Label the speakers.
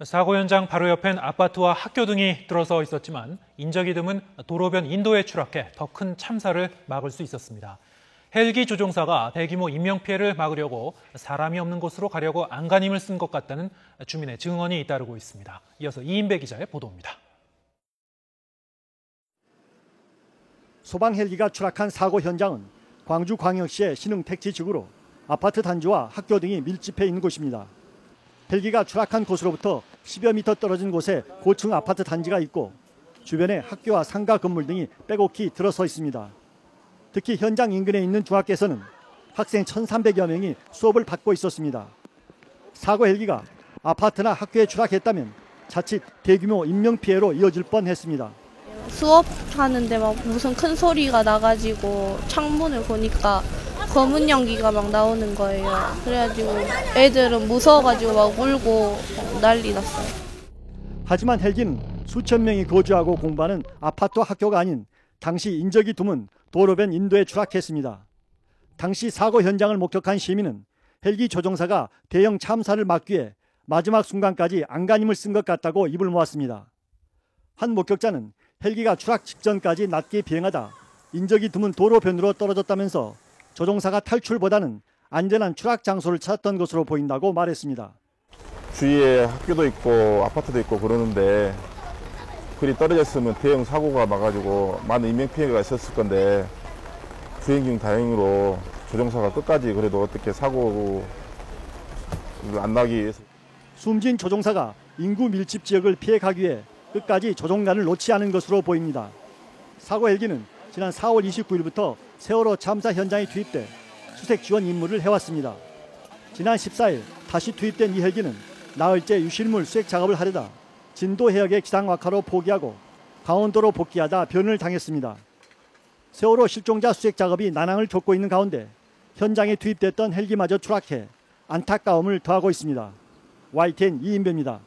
Speaker 1: 사고 현장 바로 옆엔 아파트와 학교 등이 들어서 있었지만 인적이 드문 도로변 인도에 추락해 더 큰 참사를 막을 수 있었습니다. 헬기 조종사가 대규모 인명피해를 막으려고 사람이 없는 곳으로 가려고 안간힘을 쓴 것 같다는 주민의 증언이 잇따르고 있습니다. 이어서 이인배 기자의 보도입니다.
Speaker 2: 소방 헬기가 추락한 사고 현장은 광주광역시의 신흥택지 지구로 아파트 단지와 학교 등이 밀집해 있는 곳입니다. 헬기가 추락한 곳으로부터 10여 미터 떨어진 곳에 고층 아파트 단지가 있고 주변에 학교와 상가 건물 등이 빼곡히 들어서 있습니다. 특히 현장 인근에 있는 중학교에서는 학생 1,300여 명이 수업을 받고 있었습니다. 사고 헬기가 아파트나 학교에 추락했다면 자칫 대규모 인명피해로 이어질 뻔했습니다.
Speaker 3: 수업하는데 막 무슨 큰 소리가 나가지고 창문을 보니까 검은 연기가 막 나오는 거예요. 그래가지고 애들은 무서워가지고 막 울고 난리 났어요.
Speaker 2: 하지만 헬기는 수천 명이 거주하고 공부하는 아파트와 학교가 아닌 당시 인적이 드문 도로변 인도에 추락했습니다. 당시 사고 현장을 목격한 시민은 헬기 조종사가 대형 참사를 막기 위해 마지막 순간까지 안간힘을 쓴 것 같다고 입을 모았습니다. 한 목격자는 헬기가 추락 직전까지 낮게 비행하다 인적이 드문 도로변으로 떨어졌다면서 조종사가 탈출보다는 안전한 추락 장소를 찾았던 것으로 보인다고 말했습니다.
Speaker 4: 주위에 학교도 있고 아파트도 있고 그러는데 그리 떨어졌으면 대형 사고가 나가지고 많은 인명피해가 있었을 건데 주행 중 다행으로 조종사가 끝까지 그래도 어떻게 사고 안 나기 위해서
Speaker 2: 숨진 조종사가 인구 밀집 지역을 피해 가기 위해 끝까지 조종관을 놓지 않은 것으로 보입니다. 사고 헬기는 지난 4월 29일부터 세월호 참사 현장에 투입돼 수색 지원 임무를 해왔습니다. 지난 14일 다시 투입된 이 헬기는 나흘째 유실물 수색 작업을 하려다 진도 해역의 기상 악화로 포기하고 강원도로 복귀하다 변을 당했습니다. 세월호 실종자 수색 작업이 난항을 겪고 있는 가운데 현장에 투입됐던 헬기마저 추락해 안타까움을 더하고 있습니다. YTN 이인배입니다.